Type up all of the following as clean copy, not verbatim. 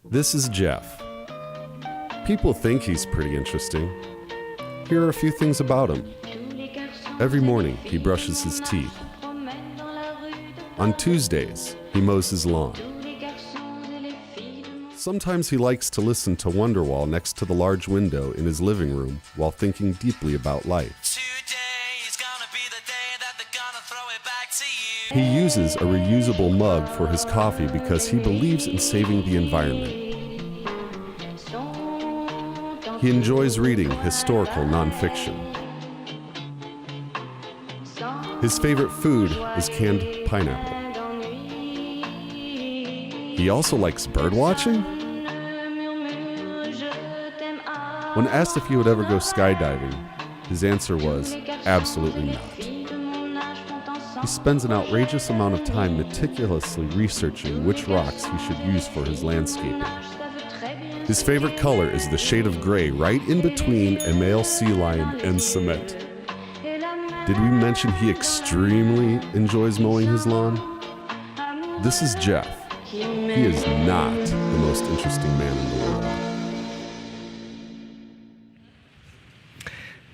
This is Jeff. People think he's pretty interesting. Here are a few things about him. Every morning, he brushes his teeth. On Tuesdays, he mows his lawn. Sometimes he likes to listen to Wonderwall next to the large window in his living room while thinking deeply about life. He uses a reusable mug for his coffee because he believes in saving the environment. He enjoys reading historical nonfiction. His favorite food is canned pineapple. He also likes bird watching. When asked if he would ever go skydiving, his answer was absolutely not. He spends an outrageous amount of time meticulously researching which rocks he should use for his landscaping. His favorite color is the shade of gray right in between a male sea lion and cement. Did we mention he extremely enjoys mowing his lawn? This is Jeff. He is not the most interesting man in the world.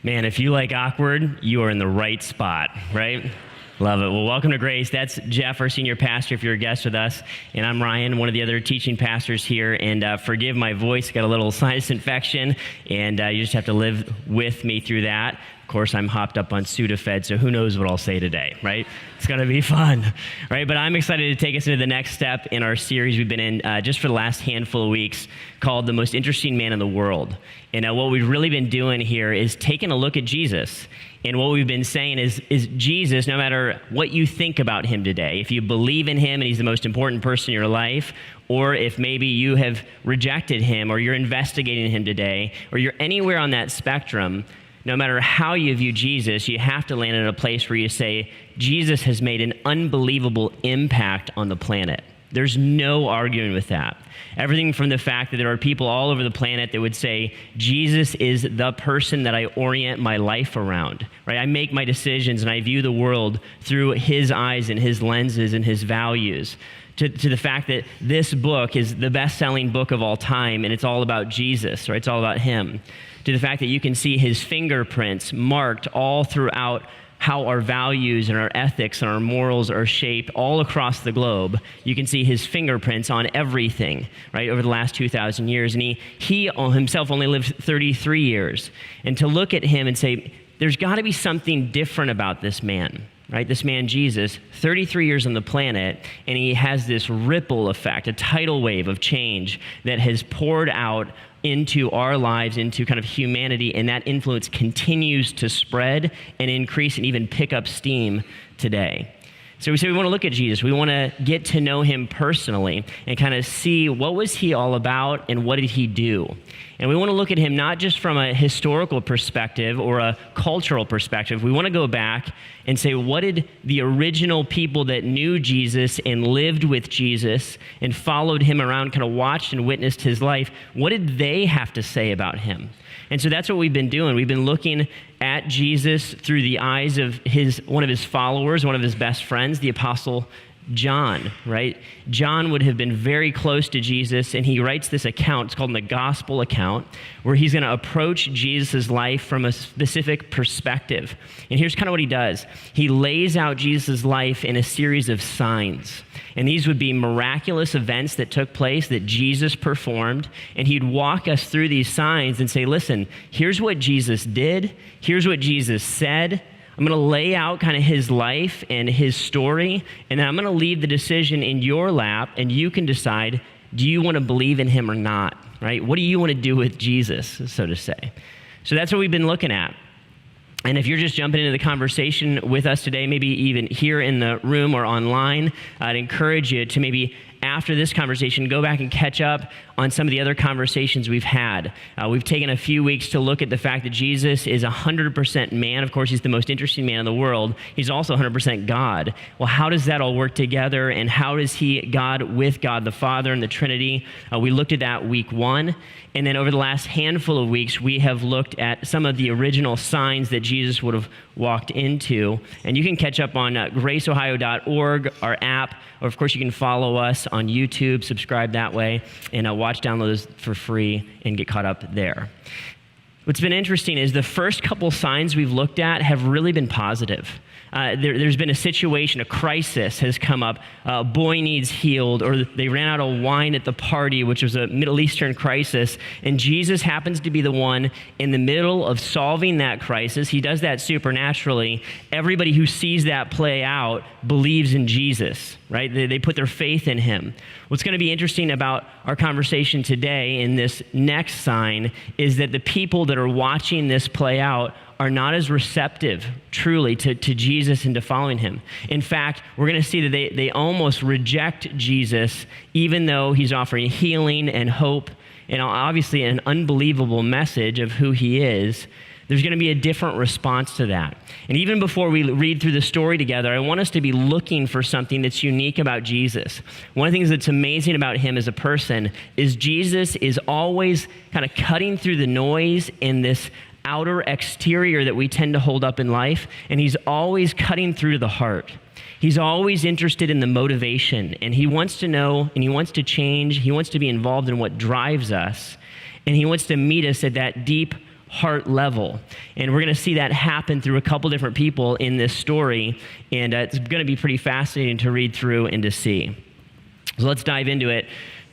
Man, if you like awkward, you are in the right spot, right? Love it. Well, welcome to Grace. That's Jeff, our senior pastor, if you're a guest with us. And I'm Ryan, one of the other teaching pastors here. And forgive my voice, got a little sinus infection, and you just have to live with me through that. Of course, I'm hopped up on Sudafed, so who knows what I'll say today, right? It's going to be fun, right? But I'm excited to take us into the next step in our series we've been in just for the last handful of weeks called The Most Interesting Man in the World. And what we've really been doing here is taking a look at Jesus. And what we've been saying is Jesus, no matter what you think about him today, if you believe in him and he's the most important person in your life, or if maybe you have rejected him or you're investigating him today, or you're anywhere on that spectrum, no matter how you view Jesus, you have to land in a place where you say, Jesus has made an unbelievable impact on the planet. There's no arguing with that. Everything from the fact that there are people all over the planet that would say, Jesus is the person that I orient my life around, right? I make my decisions and I view the world through his eyes and his lenses and his values. To the fact that this book is the best-selling book of all time, and it's all about Jesus, right? It's all about him. To the fact that you can see his fingerprints marked all throughout how our values and our ethics and our morals are shaped all across the globe. You can see his fingerprints on everything, right, over the last 2,000 years. And he himself only lived 33 years. And to look at him and say, there's got to be something different about this man. Right, this man, Jesus, 33 years on the planet, and he has this ripple effect, a tidal wave of change that has poured out into our lives, into kind of humanity, and that influence continues to spread and increase and even pick up steam today. So we say we want to look at Jesus. We want to get to know him personally and kind of see what was he all about and what did he do. And we want to look at him not just from a historical perspective or a cultural perspective. We want to go back and say, what did the original people that knew Jesus and lived with Jesus and followed him around, kind of watched and witnessed his life, what did they have to say about him? And so that's what we've been doing. We've been looking at Jesus through the eyes of one of his followers, one of his best friends, the Apostle John, right? John would have been very close to Jesus, and he writes this account. It's called the Gospel account, where he's going to approach Jesus' life from a specific perspective. And here's kind of what he does. He lays out Jesus' life in a series of signs. And these would be miraculous events that took place that Jesus performed. And he'd walk us through these signs and say, listen, here's what Jesus did. Here's what Jesus said. I'm going to lay out kind of his life and his story, and then I'm going to leave the decision in your lap, and you can decide, do you want to believe in him or not, right? What do you want to do with Jesus, so to say? So that's what we've been looking at. And if you're just jumping into the conversation with us today, maybe even here in the room or online, I'd encourage you to maybe after this conversation, go back and catch up on some of the other conversations we've had. We've taken a few weeks to look at the fact that Jesus is 100% man. Of course, he's the most interesting man in the world. He's also 100% God. Well, how does that all work together? And how is he God with God the Father and the Trinity? We looked at that week 1. And then over the last handful of weeks, we have looked at some of the original signs that Jesus would have walked into. And you can catch up on graceohio.org, our app, or of course you can follow us on YouTube, subscribe that way, and watch downloads for free and get caught up there. What's been interesting is the first couple signs we've looked at have really been positive. There's been a situation, a crisis has come up. A boy needs healed, or they ran out of wine at the party, which was a Middle Eastern crisis, and Jesus happens to be the one in the middle of solving that crisis. He does that supernaturally. Everybody who sees that play out believes in Jesus, right? They put their faith in him. What's going to be interesting about our conversation today in this next sign is that the people that are watching this play out are not as receptive, truly, to Jesus and to following him. In fact, we're going to see that they almost reject Jesus, even though he's offering healing and hope and obviously an unbelievable message of who he is. There's going to be a different response to that. And even before we read through the story together, I want us to be looking for something that's unique about Jesus. One of the things that's amazing about him as a person is Jesus is always kind of cutting through the noise in this outer exterior that we tend to hold up in life, and he's always cutting through to the heart. He's always interested in the motivation, and he wants to know, and he wants to change, he wants to be involved in what drives us, and he wants to meet us at that deep heart level. And we're going to see that happen through a couple different people in this story, and it's going to be pretty fascinating to read through and to see. So let's dive into it.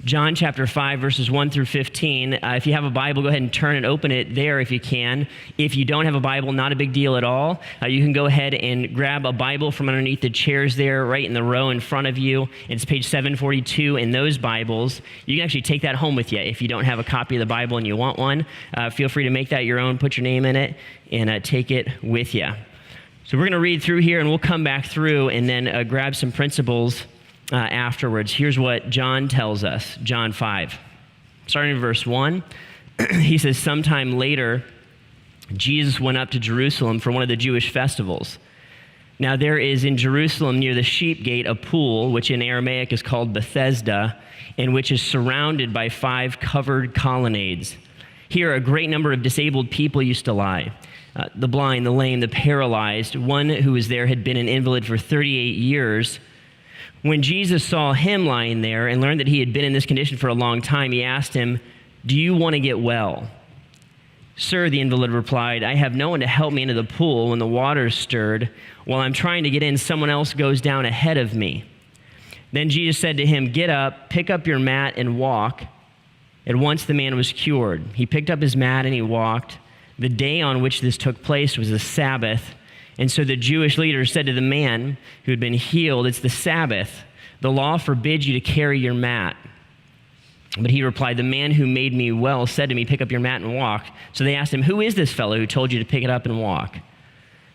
John chapter 5, verses 1 through 15. If you have a Bible, go ahead and turn and open it there if you can. If you don't have a Bible, not a big deal at all. You can go ahead and grab a Bible from underneath the chairs there, right in the row in front of you. It's page 742 in those Bibles. You can actually take that home with you if you don't have a copy of the Bible and you want one. Feel free to make that your own, put your name in it, and take it with you. So we're going to read through here, and we'll come back through and then grab some principles afterwards. Here's what John tells us, John 5. Starting in verse 1, he says, "Sometime later, Jesus went up to Jerusalem for one of the Jewish festivals. Now there is in Jerusalem near the sheep gate a pool, which in Aramaic is called Bethesda, and which is surrounded by 5 covered colonnades. Here a great number of disabled people used to lie. The blind, the lame, the paralyzed. One who was there had been an invalid for 38 years. When Jesus saw him lying there and learned that he had been in this condition for a long time, he asked him, 'Do you want to get well?' 'Sir,' the invalid replied, 'I have no one to help me into the pool when the water's stirred. While I'm trying to get in, someone else goes down ahead of me.' Then Jesus said to him, 'Get up, pick up your mat and walk.' At once the man was cured. He picked up his mat and he walked. The day on which this took place was the Sabbath. And so the Jewish leaders said to the man who had been healed, 'It's the Sabbath. The law forbids you to carry your mat.' But he replied, 'The man who made me well said to me, pick up your mat and walk.' So they asked him, 'Who is this fellow who told you to pick it up and walk?'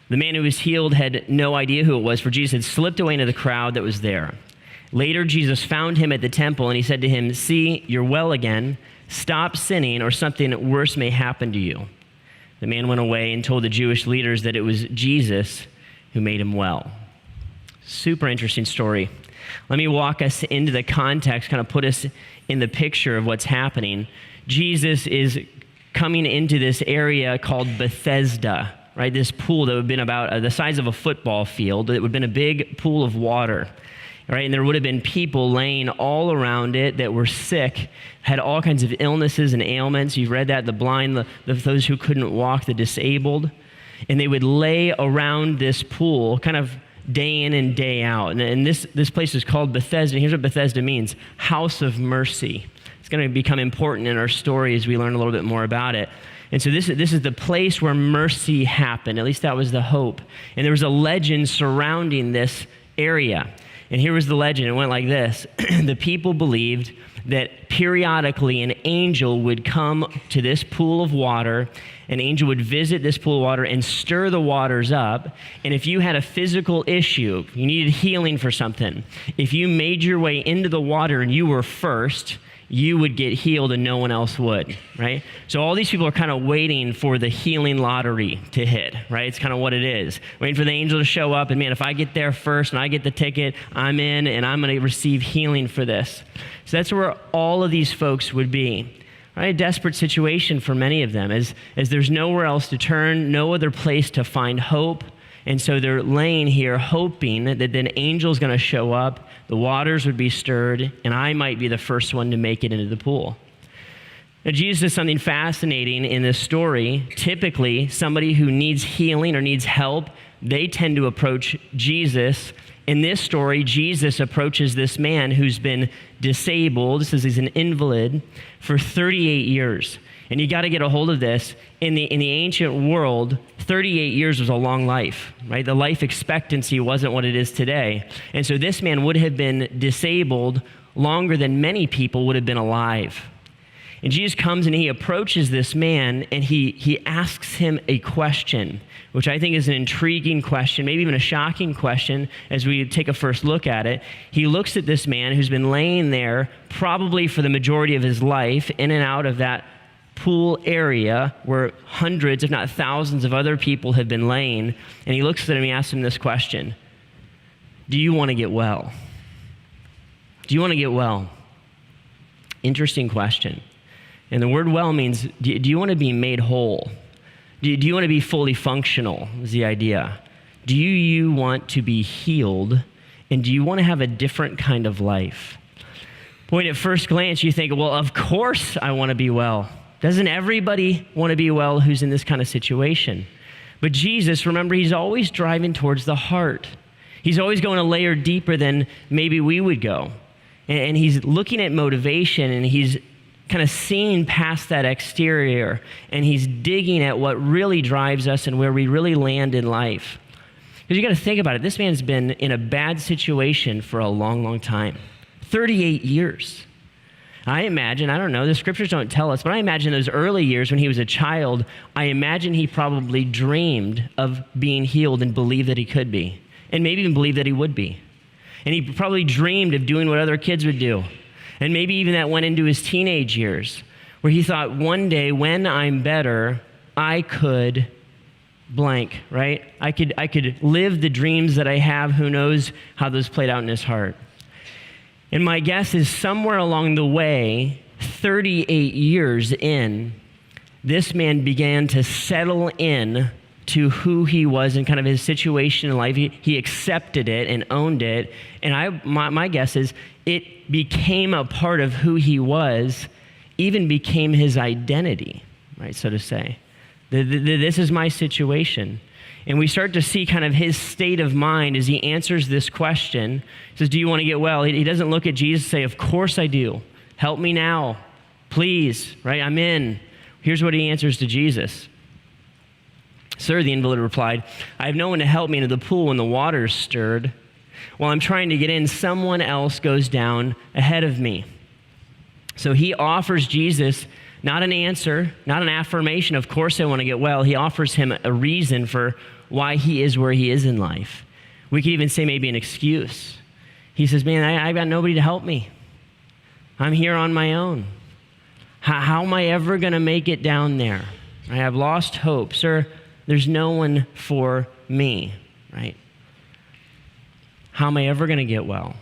The man who was healed had no idea who it was, for Jesus had slipped away into the crowd that was there. Later, Jesus found him at the temple, and he said to him, 'See, you're well again. Stop sinning, or something worse may happen to you.' The man went away and told the Jewish leaders that it was Jesus who made him well." Super interesting story. Let me walk us into the context, kind of put us in the picture of what's happening. Jesus is coming into this area called Bethesda, right? This pool that would have been about the size of a football field. It would have been a big pool of water. Right, and there would have been people laying all around it that were sick, had all kinds of illnesses and ailments. You've read that, the blind, those who couldn't walk, the disabled. And they would lay around this pool kind of day in and day out. And this place is called Bethesda. Here's what Bethesda means, house of mercy. It's going to become important in our story as we learn a little bit more about it. And so this is the place where mercy happened. At least that was the hope. And there was a legend surrounding this area. And here was the legend. It went like this. The people believed that periodically an angel would come to this pool of water. An angel would visit this pool of water and stir the waters up. And if you had a physical issue, you needed healing for something, if you made your way into the water and you were first, you would get healed and no one else would, right? So all these people are kind of waiting for the healing lottery to hit, right? It's kind of what it is. Waiting for the angel to show up, and man, if I get there first and I get the ticket, I'm in and I'm going to receive healing for this. So that's where all of these folks would be, right? A desperate situation for many of them as there's nowhere else to turn, no other place to find hope And so they're laying here hoping that an angel's going to show up, the waters would be stirred, and I might be the first one to make it into the pool. Now, Jesus does something fascinating in this story. Typically, somebody who needs healing or needs help, they tend to approach Jesus. In this story, Jesus approaches this man who's been disabled, this is he's an invalid, for 38 years. And you got to get a hold of this. In the ancient world, 38 years was a long life, right? The life expectancy wasn't what it is today. And so this man would have been disabled longer than many people would have been alive. And Jesus comes and he approaches this man and he asks him a question, which I think is an intriguing question, maybe even a shocking question as we take a first look at it. He looks at this man who's been laying there probably for the majority of his life in and out of that pool area where hundreds, if not thousands of other people have been laying. And he looks at him and he asks him this question: do you want to get well? Do you want to get well? Interesting question. And the word well means, do you want to be made whole? Do you want to be fully functional, is the idea. Do you want to be healed? And do you want to have a different kind of life? Point at first glance, you think, well, of course I want to be well. Doesn't everybody want to be well who's in this kind of situation? But Jesus, remember, he's always driving towards the heart. He's always going a layer deeper than maybe we would go. And he's looking at motivation, and he's kind of seeing past that exterior, and he's digging at what really drives us and where we really land in life. Because you got to think about it. This man's been in a bad situation for a long, long time. 38 years. I imagine, I don't know, the scriptures don't tell us, but I imagine those early years when he was a child, I imagine he probably dreamed of being healed and believed that he could be, and maybe even believed that he would be. And he probably dreamed of doing what other kids would do. And maybe even that went into his teenage years, where he thought, one day when I'm better, I could blank, right? I could live the dreams that I have. Who knows how those played out in his heart. And my guess is somewhere along the way, 38 years in, this man began to settle in to who he was and kind of his situation in life. He accepted it and owned it. And my guess is it became a part of who he was, even became his identity, right, so to say. This is my situation. And we start to see kind of his state of mind as he answers this question. He says, do you want to get well? He doesn't look at Jesus and say, of course I do. Help me now, please, right? I'm in. Here's what he answers to Jesus. Sir, the invalid replied, I have no one to help me into the pool when the water's stirred. While I'm trying to get in, someone else goes down ahead of me. So he offers Jesus not an answer, not an affirmation, of course I want to get well. He offers him a reason for why he is where he is in life. We could even say maybe an excuse. He says, man, I've got nobody to help me. I'm here on my own. How am I ever going to make it down there? I have lost hope. Sir, there's no one for me, right? How am I ever going to get well?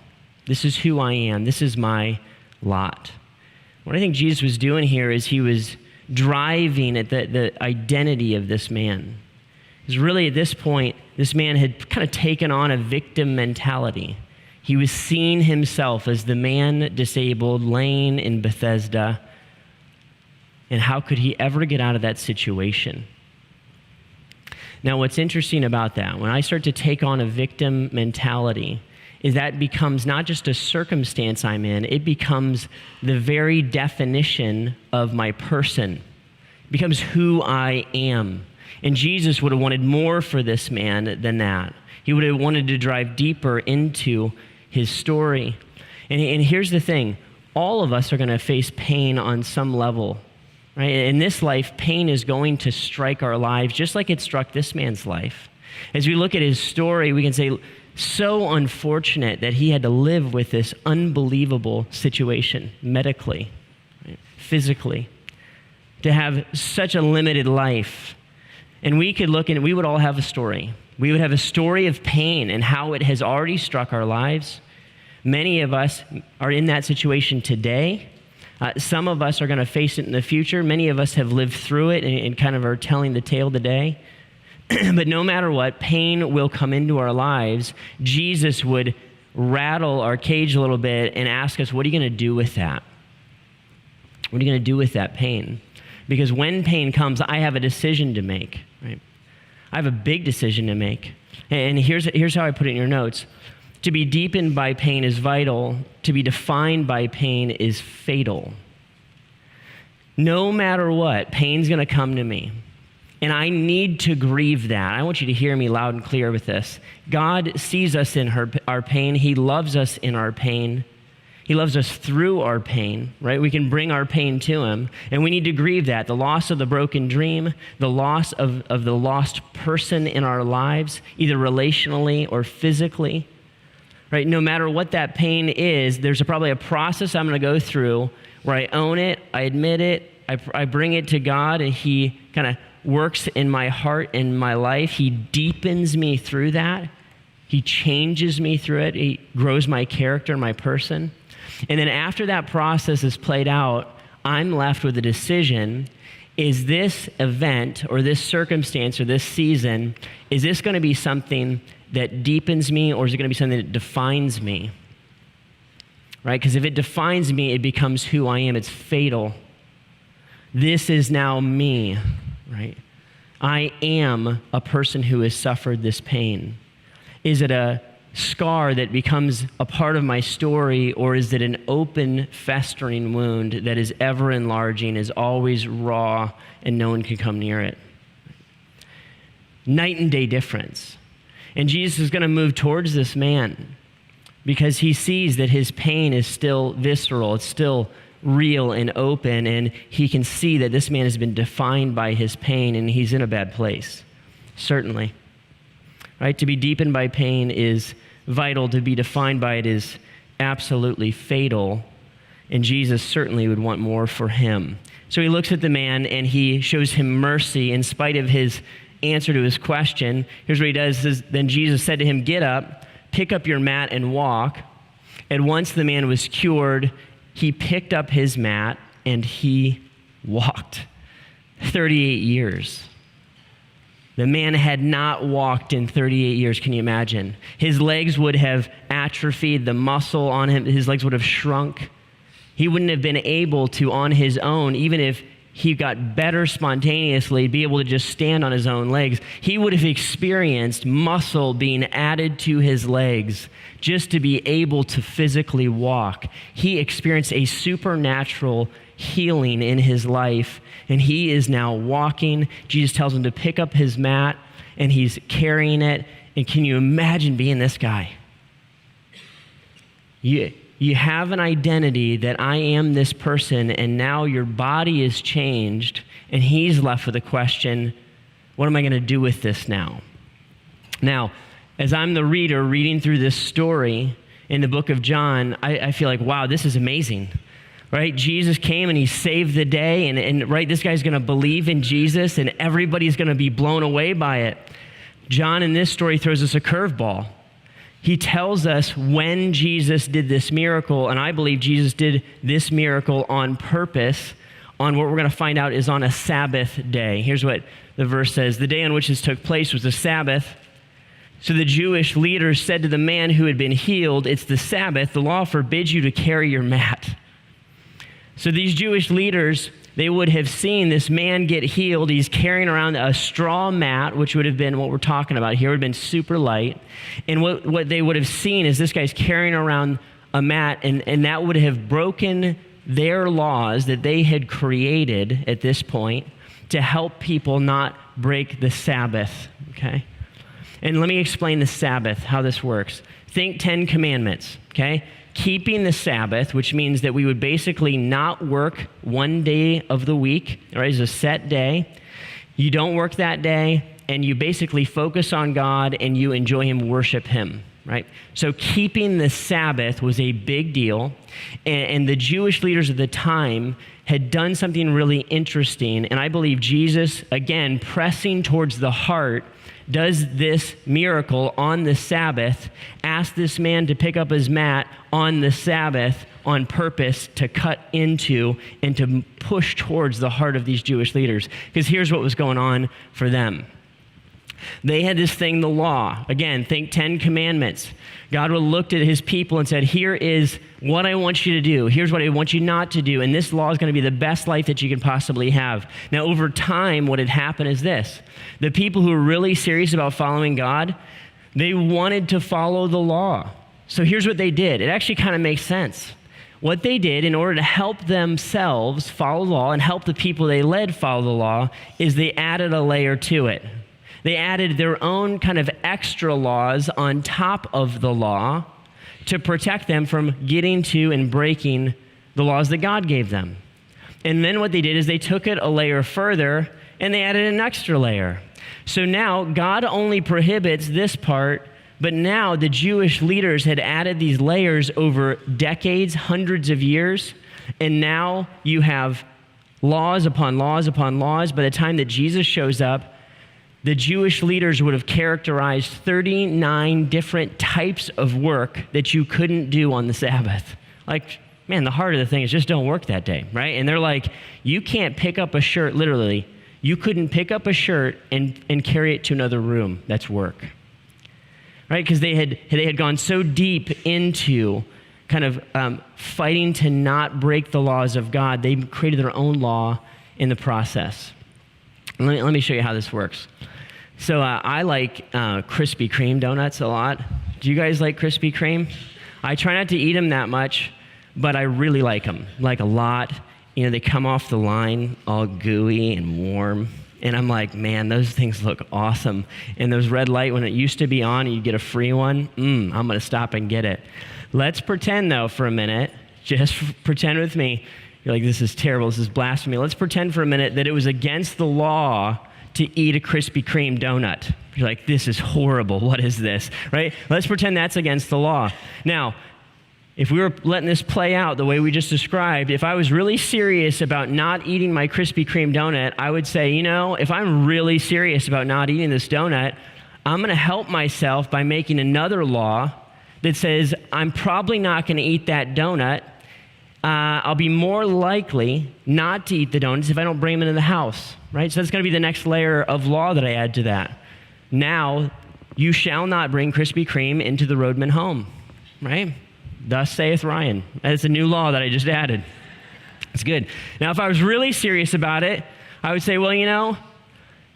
This is who I am. This is my lot. What I think Jesus was doing here is he was driving at the identity of this man. Because really at this point, this man had kind of taken on a victim mentality. He was seeing himself as the man disabled, laying in Bethesda. And how could he ever get out of that situation? Now, what's interesting about that, when I start to take on a victim mentality, is that becomes not just a circumstance I'm in, it becomes the very definition of my person. It becomes who I am. And Jesus would have wanted more for this man than that. He would have wanted to drive deeper into his story. And here's the thing, all of us are going to face pain on some level. Right? In this life, pain is going to strike our lives just like it struck this man's life. As we look at his story, we can say, so unfortunate that he had to live with this unbelievable situation medically, right? Physically, to have such a limited life. And we could look and we would all have a story. We would have a story of pain and how it has already struck our lives. Many of us are in that situation today. Some of us are going to face it in the future. Many of us have lived through it and kind of are telling the tale today. But no matter what, pain will come into our lives. Jesus would rattle our cage a little bit and ask us, what are you going to do with that? What are you going to do with that pain? Because when pain comes, I have a decision to make, right? I have a big decision to make. And here's how I put it in your notes. To be deepened by pain is vital. To be defined by pain is fatal. No matter what, pain's going to come to me. And I need to grieve that. I want you to hear me loud and clear with this. God sees us in our pain. He loves us in our pain. He loves us through our pain, right? We can bring our pain to him, and we need to grieve that. The loss of the broken dream, the loss of the lost person in our lives, either relationally or physically, right? No matter what that pain is, there's probably a process I'm going to go through where I own it, I admit it, I bring it to God, and he kind of works in my heart and my life. He deepens me through that. He changes me through it. He grows my character and my person. And then after that process is played out, I'm left with a decision. Is this event or this circumstance or this season, is this going to be something that deepens me, or is it going to be something that defines me? Right? Because if it defines me, it becomes who I am. It's fatal. This is now me, right? I am a person who has suffered this pain. Is it a scar that becomes a part of my story, or is it an open, festering wound that is ever enlarging, is always raw, and no one can come near it? Night and day difference. And Jesus is going to move towards this man because he sees that his pain is still visceral, it's still real and open, and he can see that this man has been defined by his pain, and he's in a bad place, certainly. Right? To be deepened by pain is vital. To be defined by it is absolutely fatal. And Jesus certainly would want more for him. So he looks at the man and he shows him mercy in spite of his answer to his question. Here's what he does. Says, then Jesus said to him, get up, pick up your mat and walk. And once the man was cured, he picked up his mat and he walked. 38 years. The man had not walked in 38 years. Can you imagine? His legs would have atrophied. The muscle on him, his legs would have shrunk. He wouldn't have been able to, on his own, even if he got better spontaneously, be able to just stand on his own legs. He would have experienced muscle being added to his legs just to be able to physically walk. He experienced a supernatural healing in his life, and he is now walking. Jesus tells him to pick up his mat, and he's carrying it. And can you imagine being this guy? You have an identity that I am this person, and now your body is changed, and he's left with a question, what am I going to do with this now? Now, as I'm the reader reading through this story in the book of John, I feel like, wow, this is amazing. Right? Jesus came and he saved the day, and right, this guy's going to believe in Jesus, and everybody's going to be blown away by it. John in this story throws us a curveball. He tells us when Jesus did this miracle, and I believe Jesus did this miracle on purpose, on what we're going to find out is on a Sabbath day. Here's what the verse says. The day on which this took place was a Sabbath. So the Jewish leaders said to the man who had been healed, it's the Sabbath, the law forbids you to carry your mat. So these Jewish leaders, they would have seen this man get healed. He's carrying around a straw mat, which would have been what we're talking about here, would have been super light. And what they would have seen is this guy's carrying around a mat, and that would have broken their laws that they had created at this point to help people not break the Sabbath, okay? And let me explain the Sabbath, how this works. Think 10 Commandments, okay? Keeping the Sabbath, which means that we would basically not work one day of the week, right? It's a set day. You don't work that day, and you basically focus on God and you enjoy him, worship him, right? So keeping the Sabbath was a big deal, and the Jewish leaders of the time had done something really interesting, and I believe Jesus, again, pressing towards the heart, does this miracle on the Sabbath, asked this man to pick up his mat on the Sabbath on purpose to cut into and to push towards the heart of these Jewish leaders. Because here's what was going on for them. They had this thing, the law. Again, think 10 commandments. God would have looked at his people and said, here is what I want you to do. Here's what I want you not to do. And this law is going to be the best life that you can possibly have. Now, over time, what had happened is this. The people who were really serious about following God, they wanted to follow the law. So here's what they did. It actually kind of makes sense. What they did in order to help themselves follow the law and help the people they led follow the law is they added a layer to it. They added their own kind of extra laws on top of the law to protect them from getting to and breaking the laws that God gave them. And then what they did is they took it a layer further and they added an extra layer. So now God only prohibits this part, but now the Jewish leaders had added these layers over decades, hundreds of years, and now you have laws upon laws upon laws. By the time that Jesus shows up, the Jewish leaders would have characterized 39 different types of work that you couldn't do on the Sabbath. Like, man, the heart of the thing is just don't work that day, right? And they're like, you can't pick up a shirt, literally. You couldn't pick up a shirt and carry it to another room. That's work, right? Because they had gone so deep into kind of fighting to not break the laws of God. They created their own law in the process. Let me show you how this works. So I like Krispy Kreme donuts a lot. Do you guys like Krispy Kreme? I try not to eat them that much, but I really like them, like a lot. You know, they come off the line all gooey and warm. And I'm like, man, those things look awesome. And those red light, when it used to be on and you get a free one, I'm going to stop and get it. Let's pretend, though, for a minute, just pretend with me. You're like, this is terrible, this is blasphemy. Let's pretend for a minute that it was against the law to eat a Krispy Kreme donut. You're like, this is horrible, what is this, right? Let's pretend that's against the law. Now, if we were letting this play out the way we just described, if I was really serious about not eating my Krispy Kreme donut, I would say, you know, if I'm really serious about not eating this donut, I'm going to help myself by making another law that says I'm probably not going to eat that donut. I'll be more likely not to eat the donuts if I don't bring them into the house, right? So that's going to be the next layer of law that I add to that. Now, you shall not bring Krispy Kreme into the roadman home, right? Thus saith Ryan. That's a new law that I just added. It's good. Now, if I was really serious about it, I would say, well, you know,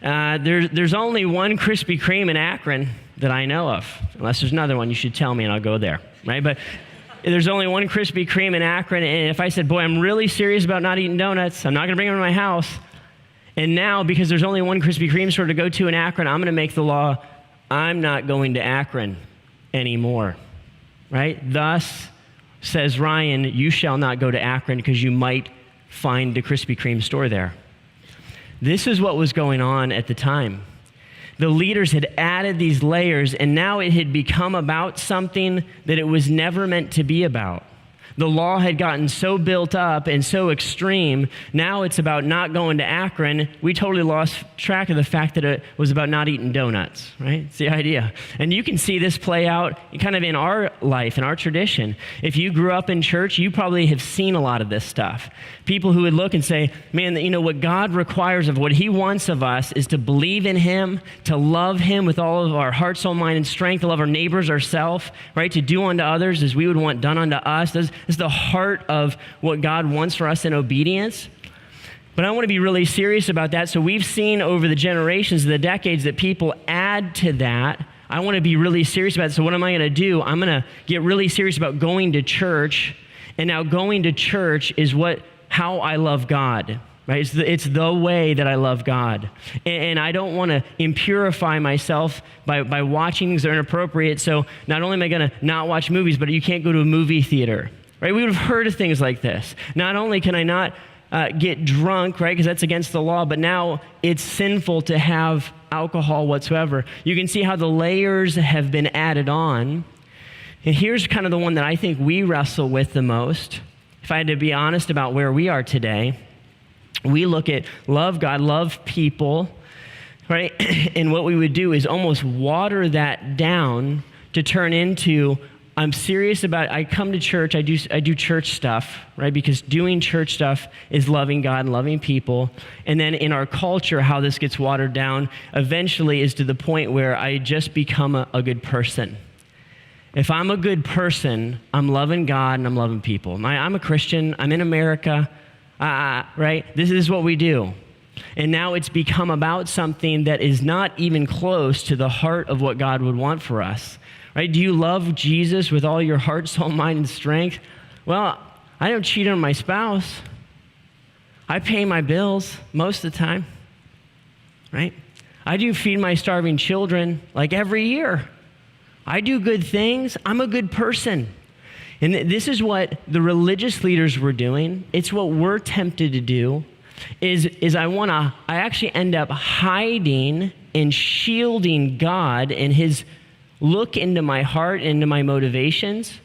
there's only one Krispy Kreme in Akron that I know of. Unless there's another one, you should tell me and I'll go there, right? But there's only one Krispy Kreme in Akron, and if I said, boy, I'm really serious about not eating donuts, I'm not going to bring them to my house, and now, because there's only one Krispy Kreme store to go to in Akron, I'm going to make the law, I'm not going to Akron anymore, right? Thus, says Ryan, you shall not go to Akron because you might find the Krispy Kreme store there. This is what was going on at the time. The leaders had added these layers, and now it had become about something that it was never meant to be about. The law had gotten so built up and so extreme, now it's about not going to Akron. We totally lost track of the fact that it was about not eating donuts, right? It's the idea. And you can see this play out kind of in our life, in our tradition. If you grew up in church, you probably have seen a lot of this stuff. People who would look and say, man, you know, what God requires of what he wants of us is to believe in him, to love him with all of our heart, soul, mind, and strength, to love our neighbors, ourselves, right? To do unto others as we would want done unto us. This is the heart of what God wants for us in obedience. But I want to be really serious about that. So we've seen over the generations, the decades, that people add to that. I want to be really serious about it. So what am I going to do? I'm going to get really serious about going to church. And now going to church is how I love God, right? It's the way that I love God. And I don't want to impurify myself by watching things that are inappropriate. So not only am I going to not watch movies, but you can't go to a movie theater, right? We would have heard of things like this. Not only can I not get drunk, right, because that's against the law, but now it's sinful to have alcohol whatsoever. You can see how the layers have been added on. And here's kind of the one that I think we wrestle with the most. If I had to be honest about where we are today, we look at love God, love people, right? And what we would do is almost water that down to turn into I'm serious about, I come to church, I do church stuff, right? Because doing church stuff is loving God and loving people. And then in our culture, how this gets watered down eventually is to the point where I just become a good person. If I'm a good person, I'm loving God and I'm loving people. I'm a Christian, I'm in America, right? This is what we do. And now it's become about something that is not even close to the heart of what God would want for us. Right? Do you love Jesus with all your heart, soul, mind, and strength? Well, I don't cheat on my spouse. I pay my bills most of the time, right? I do feed my starving children like every year. I do good things. I'm a good person. And this is what the religious leaders were doing. It's what we're tempted to do, is I actually end up hiding and shielding God and his look into my heart, into my motivations,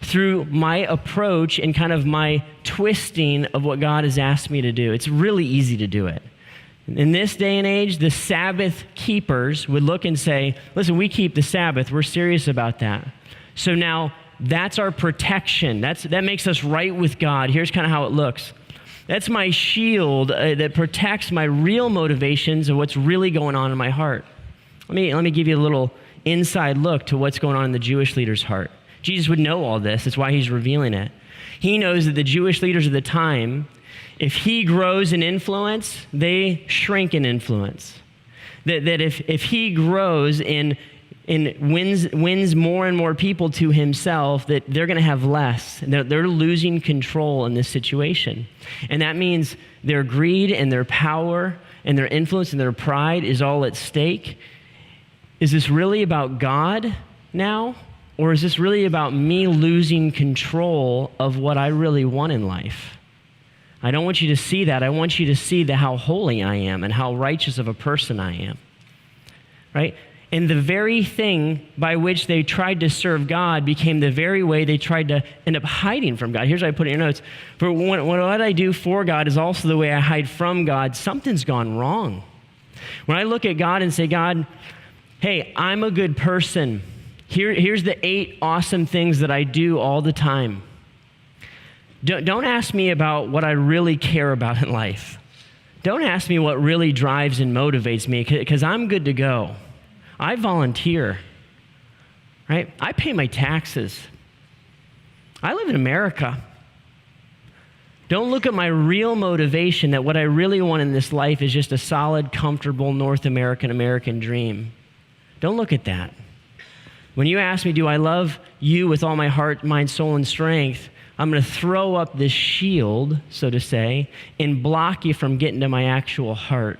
through my approach and kind of my twisting of what God has asked me to do. It's really easy to do it. In this day and age, the Sabbath keepers would look and say, listen, we keep the Sabbath. We're serious about that. So now that's our protection. That makes us right with God. Here's kind of how it looks. That's my shield that protects my real motivations of what's really going on in my heart. Let me give you a little inside look to what's going on in the Jewish leader's heart. Jesus would know all this. That's why he's revealing it. He knows that the Jewish leaders of the time, if he grows in influence, they shrink in influence. That if he grows and wins more and more people to himself, that they're going to have less. They're losing control in this situation. And that means their greed and their power and their influence and their pride is all at stake. Is this really about God now? Or is this really about me losing control of what I really want in life? I don't want you to see that. I want you to see how holy I am and how righteous of a person I am, right? And the very thing by which they tried to serve God became the very way they tried to end up hiding from God. Here's what I put in your notes. For what I do for God is also the way I hide from God. Something's gone wrong. When I look at God and say, God, hey, I'm a good person. Here's the 8 awesome things that I do all the time. Don't ask me about what I really care about in life. Don't ask me what really drives and motivates me, because I'm good to go. I volunteer, right? I pay my taxes. I live in America. Don't look at my real motivation, that what I really want in this life is just a solid, comfortable North American dream. Don't look at that. When you ask me, do I love you with all my heart, mind, soul, and strength, I'm going to throw up this shield, so to say, and block you from getting to my actual heart.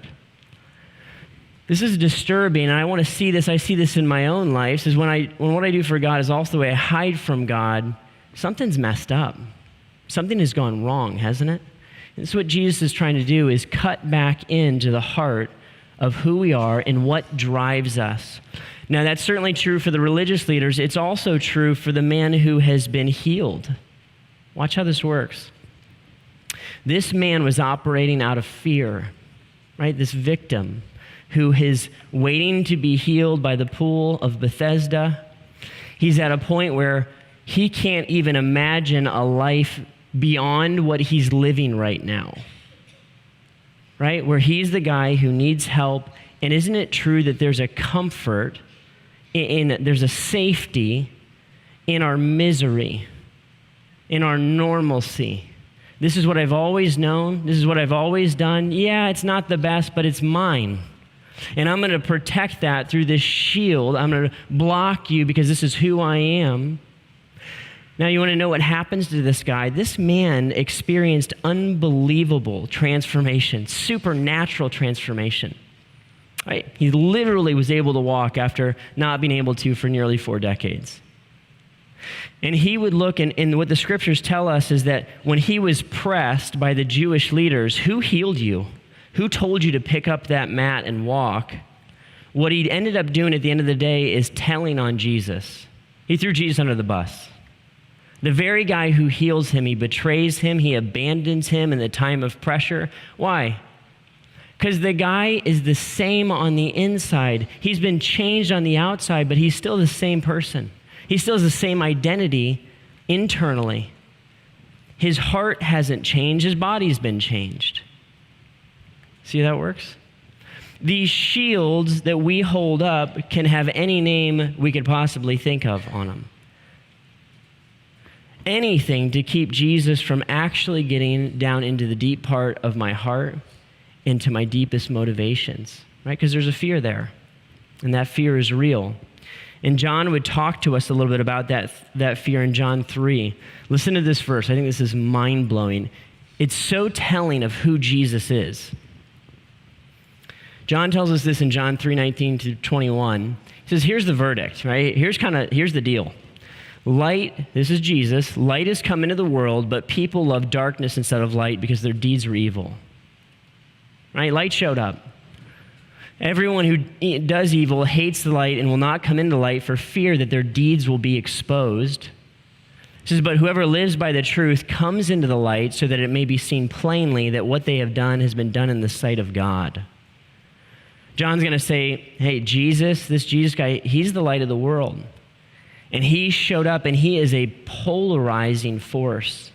This is disturbing, and I want to see this. I see this in my own life, is when what I do for God is also the way I hide from God, something's messed up. Something has gone wrong, hasn't it? And this is what Jesus is trying to do, is cut back into the heart of who we are and what drives us. Now, that's certainly true for the religious leaders. It's also true for the man who has been healed. Watch how this works. This man was operating out of fear, right? This victim who is waiting to be healed by the pool of Bethesda. He's at a point where he can't even imagine a life beyond what he's living right now, right? Where he's the guy who needs help. And isn't it true that there's a comfort, there's a safety in our misery, in our normalcy? This is what I've always known. This is what I've always done. Yeah, it's not the best, but it's mine. And I'm going to protect that through this shield. I'm going to block you because this is who I am. Now, you want to know what happens to this guy? This man experienced unbelievable transformation, supernatural transformation. Right? He literally was able to walk after not being able to for nearly 4 decades. And he would look, and what the scriptures tell us is that when he was pressed by the Jewish leaders, who healed you? Who told you to pick up that mat and walk? What he ended up doing at the end of the day is telling on Jesus. He threw Jesus under the bus. The very guy who heals him, he betrays him, he abandons him in the time of pressure. Why? Because the guy is the same on the inside. He's been changed on the outside, but he's still the same person. He still has the same identity internally. His heart hasn't changed. His body's been changed. See how that works? These shields that we hold up can have any name we could possibly think of on them. Anything to keep Jesus from actually getting down into the deep part of my heart, into my deepest motivations, right? Because there's a fear there, and that fear is real. And John would talk to us a little bit about that fear in John 3. Listen to this verse. I think this is mind-blowing. It's so telling of who Jesus is. John tells us this in John 3:19 to 21. He says, here's the verdict, right? Here's the deal. Light, this is Jesus, light has come into the world, but people love darkness instead of light because their deeds are evil. Right? Light showed up. Everyone who does evil hates the light and will not come into light for fear that their deeds will be exposed. It says, but whoever lives by the truth comes into the light so that it may be seen plainly that what they have done has been done in the sight of God. John's going to say, hey, this Jesus guy, he's the light of the world. And he showed up, and he is a polarizing force.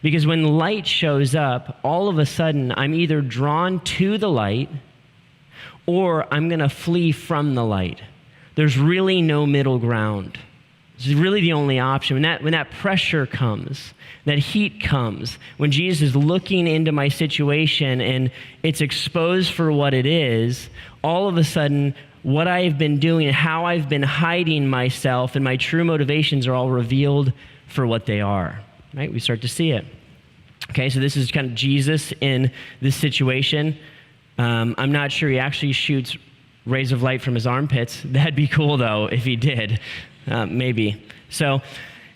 Because when light shows up, all of a sudden, I'm either drawn to the light or I'm going to flee from the light. There's really no middle ground. This is really the only option. When that pressure comes, that heat comes, when Jesus is looking into my situation and it's exposed for what it is, all of a sudden, what I've been doing, how I've been hiding myself, and my true motivations are all revealed for what they are, right? We start to see it. Okay, so this is kind of Jesus in this situation. I'm not sure he actually shoots rays of light from his armpits. That'd be cool, though, if he did. Maybe. So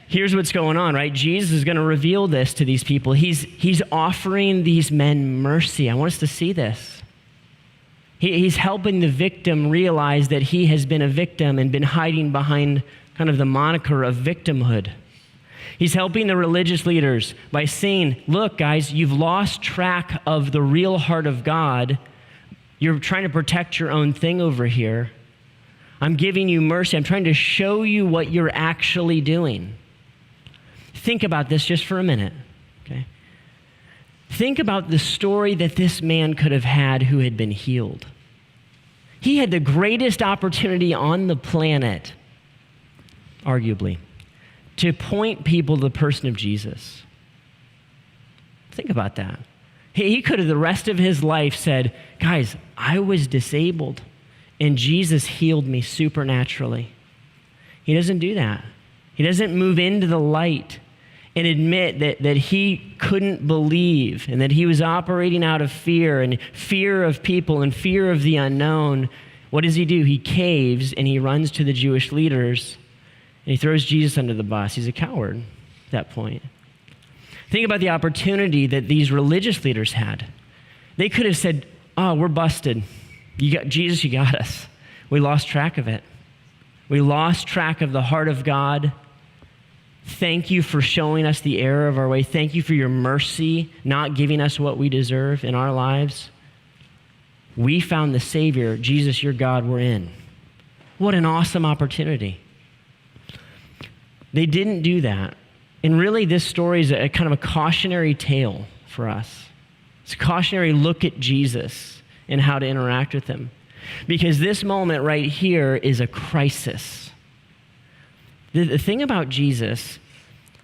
here's what's going on, right? Jesus is going to reveal this to these people. He's offering these men mercy. I want us to see this. He's helping the victim realize that he has been a victim and been hiding behind kind of the moniker of victimhood. He's helping the religious leaders by saying, look, guys, you've lost track of the real heart of God. You're trying to protect your own thing over here. I'm giving you mercy. I'm trying to show you what you're actually doing. Think about this just for a minute, okay? Think about the story that this man could have had who had been healed. He had the greatest opportunity on the planet, arguably, to point people to the person of Jesus. Think about that. He could have the rest of his life said, guys, I was disabled and Jesus healed me supernaturally. He doesn't do that. He doesn't move into the light and admit that he couldn't believe and that he was operating out of fear of people and fear of the unknown. What does he do? He caves and he runs to the Jewish leaders and he throws Jesus under the bus. He's a coward at that point. Think about the opportunity that these religious leaders had. They could have said, oh, we're busted. Jesus, you got us. We lost track of it. We lost track of the heart of God. Thank you for showing us the error of our way. Thank you for your mercy, not giving us what we deserve in our lives. We found the Savior. Jesus, your God, we're in. What an awesome opportunity. They didn't do that. And really, this story is a kind of a cautionary tale for us. It's a cautionary look at Jesus and how to interact with him. Because this moment right here is a crisis. The thing about Jesus,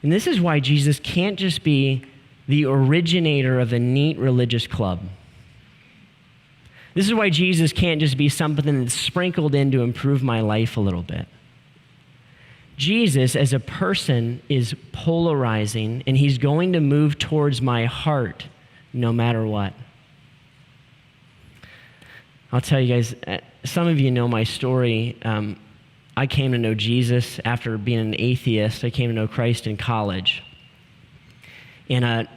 and this is why Jesus can't just be the originator of a neat religious club. This is why Jesus can't just be something that's sprinkled in to improve my life a little bit. Jesus as a person is polarizing, and he's going to move towards my heart no matter what. I'll tell you guys, some of you know my story. I came to know Jesus after being an atheist. I came to know Christ in college. And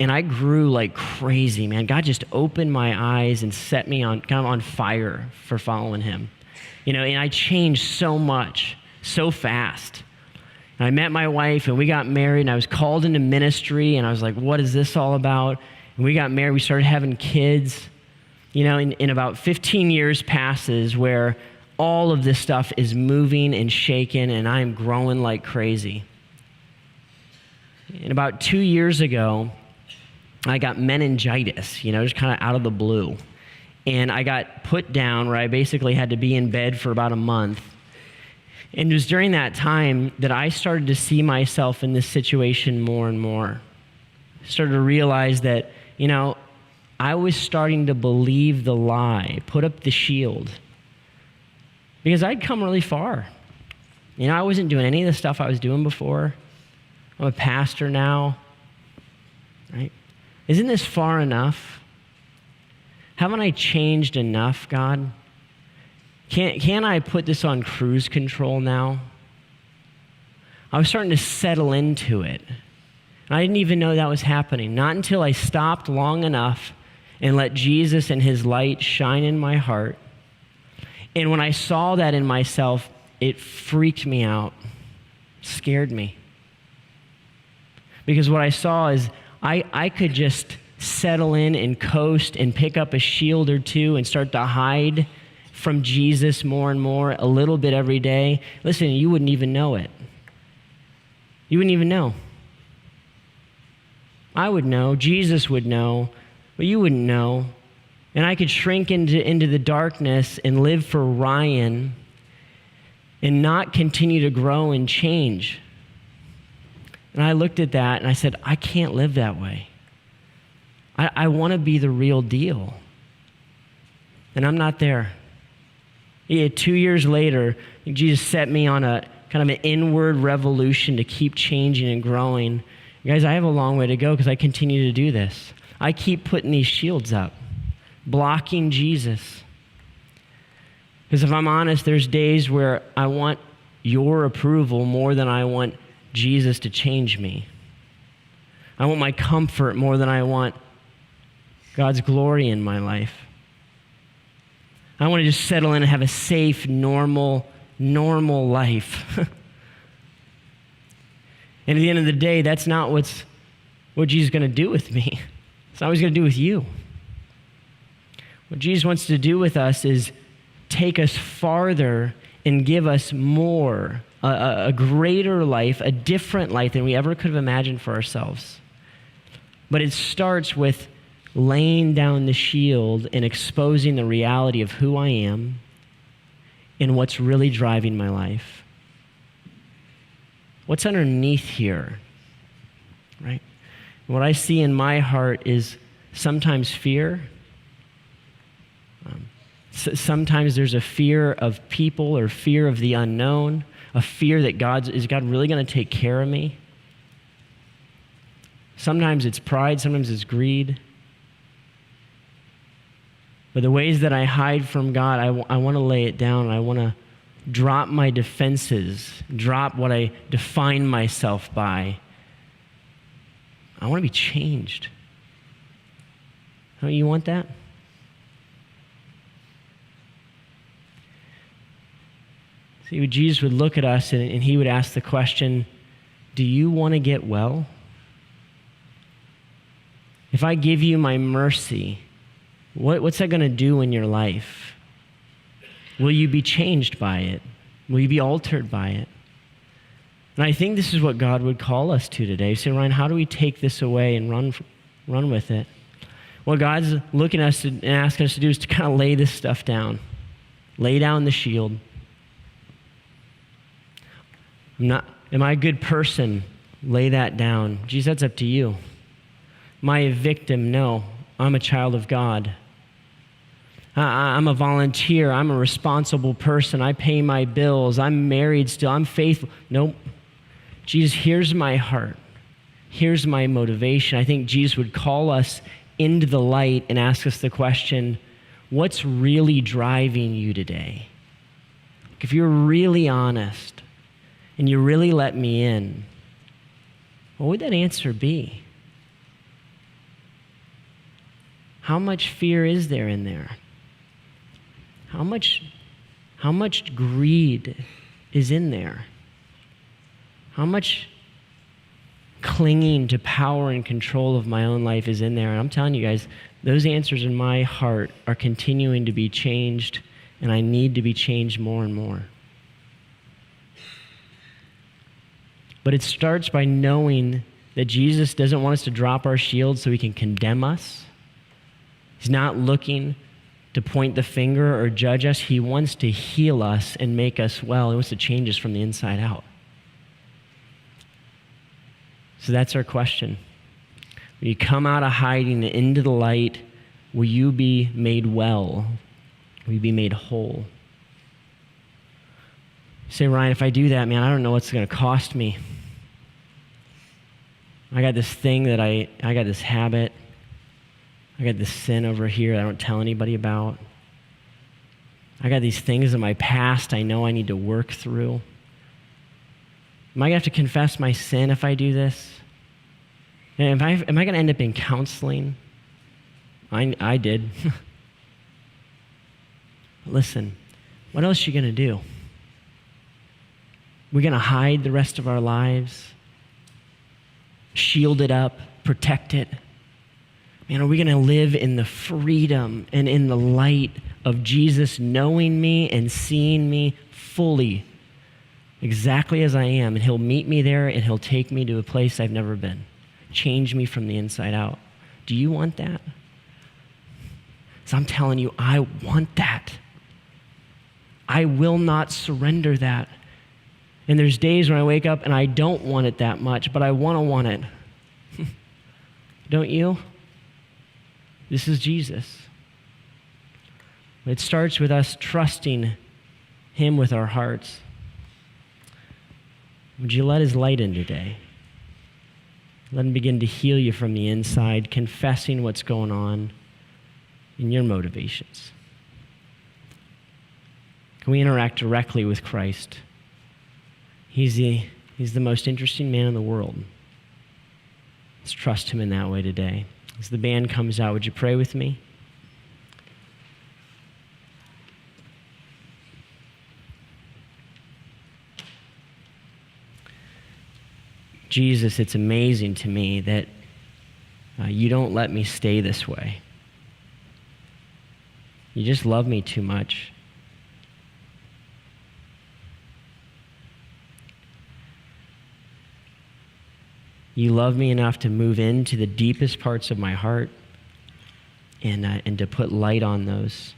I grew like crazy, man. God just opened my eyes and set me on kind of on fire for following him. And I changed so much, so fast. And I met my wife and we got married and I was called into ministry and I was like, what is this all about? And we got married, we started having kids. In about 15 years passes where all of this stuff is moving and shaking, and I'm growing like crazy. And about 2 years ago, I got meningitis, just kind of out of the blue. And I got put down where I basically had to be in bed for about a month. And it was during that time that I started to see myself in this situation more and more. I started to realize that, I was starting to believe the lie, put up the shield. Because I'd come really far. I wasn't doing any of the stuff I was doing before. I'm a pastor now, right? Isn't this far enough? Haven't I changed enough, God? Can't I put this on cruise control now? I was starting to settle into it. I didn't even know that was happening. Not until I stopped long enough and let Jesus and his light shine in my heart. And when I saw that in myself, it freaked me out, scared me. Because what I saw is I could just settle in and coast and pick up a shield or two and start to hide from Jesus more and more, a little bit every day. Listen, you wouldn't even know it. You wouldn't even know. I would know, Jesus would know, but you wouldn't know. And I could shrink into the darkness and live for Ryan and not continue to grow and change. And I looked at that and I said, I can't live that way. I want to be the real deal. And I'm not there. 2 years later, Jesus set me on a kind of an inward revolution to keep changing and growing. Guys, I have a long way to go because I continue to do this. I keep putting these shields up, blocking Jesus. Because if I'm honest, there's days where I want your approval more than I want Jesus to change me. I want my comfort more than I want God's glory in my life. I want to just settle in and have a safe, normal life. And at the end of the day, that's not what Jesus is going to do with me. It's not what he's going to do with you. What Jesus wants to do with us is take us farther and give us more, a greater life, a different life than we ever could have imagined for ourselves. But it starts with laying down the shield and exposing the reality of who I am and what's really driving my life. What's underneath here, right? What I see in my heart is sometimes fear. Sometimes there's a fear of people or fear of the unknown, a fear that is God really going to take care of me? Sometimes it's pride, sometimes it's greed. But the ways that I hide from God, I want to lay it down. I want to drop my defenses, drop what I define myself by. I want to be changed. Don't you want that? See, Jesus would look at us and he would ask the question, do you want to get well? If I give you my mercy, what's that going to do in your life? Will you be changed by it? Will you be altered by it? And I think this is what God would call us to today. Say, Ryan, how do we take this away and run with it? What God's looking at us and asking us to do is to kind of lay this stuff down. Lay down the shield. Am I a good person? Lay that down. Jesus, that's up to you. Am I a victim? No. I'm a child of God. I'm a volunteer. I'm a responsible person. I pay my bills. I'm married still. I'm faithful. Nope. Jesus, here's my heart. Here's my motivation. I think Jesus would call us into the light and ask us the question, what's really driving you today? If you're really honest and you really let me in, what would that answer be? How much fear is there in there? How much greed is in there? How much clinging to power and control of my own life is in there? And I'm telling you guys, those answers in my heart are continuing to be changed and I need to be changed more and more. But it starts by knowing that Jesus doesn't want us to drop our shield so he can condemn us. He's not looking to point the finger or judge us. He wants to heal us and make us well. He wants to change us from the inside out. So that's our question. When you come out of hiding and into the light, will you be made well? Will you be made whole? You say, Ryan, if I do that, man, I don't know what's going to cost me. I got this thing that I got this habit. I got this sin over here that I don't tell anybody about. I got these things in my past I know I need to work through. Am I going to have to confess my sin if I do this? And am I going to end up in counseling? I did. Listen, what else are you going to do? We're going to hide the rest of our lives? Shield it up? Protect it? Man, are we going to live in the freedom and in the light of Jesus knowing me and seeing me fully, exactly as I am, and he'll meet me there and he'll take me to a place I've never been, change me from the inside out? Do you want that? So I'm telling you, I want that. I will not surrender that. And there's days when I wake up and I don't want it that much, but I want it. Don't you? This is Jesus. It starts with us trusting him with our hearts. Would you let his light in today? Let him begin to heal you from the inside, confessing what's going on in your motivations. Can we interact directly with Christ? He's the most interesting man in the world. Let's trust him in that way today. As the band comes out, would you pray with me? Jesus, it's amazing to me that you don't let me stay this way. You just love me too much. You love me enough to move into the deepest parts of my heart and to put light on those.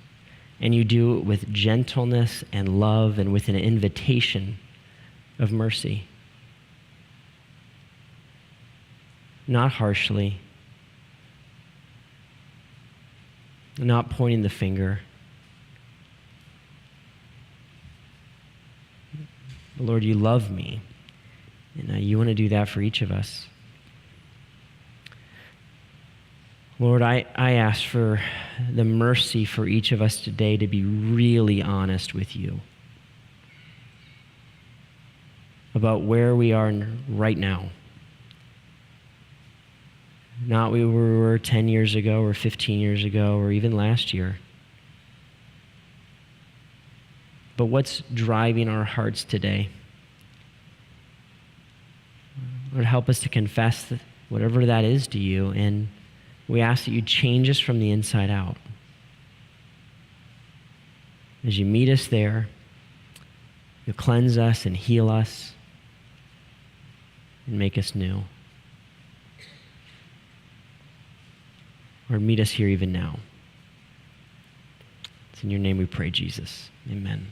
And you do it with gentleness and love and with an invitation of mercy. Not harshly, not pointing the finger. Lord, you love me, and you want to do that for each of us. Lord, I ask for the mercy for each of us today to be really honest with you about where we are right now. Not where we were 10 years ago or 15 years ago or even last year. But what's driving our hearts today? Lord, help us to confess whatever that is to you, and we ask that you change us from the inside out. As you meet us there, you'll cleanse us and heal us and make us new. Or meet us here even now. It's in your name we pray, Jesus. Amen.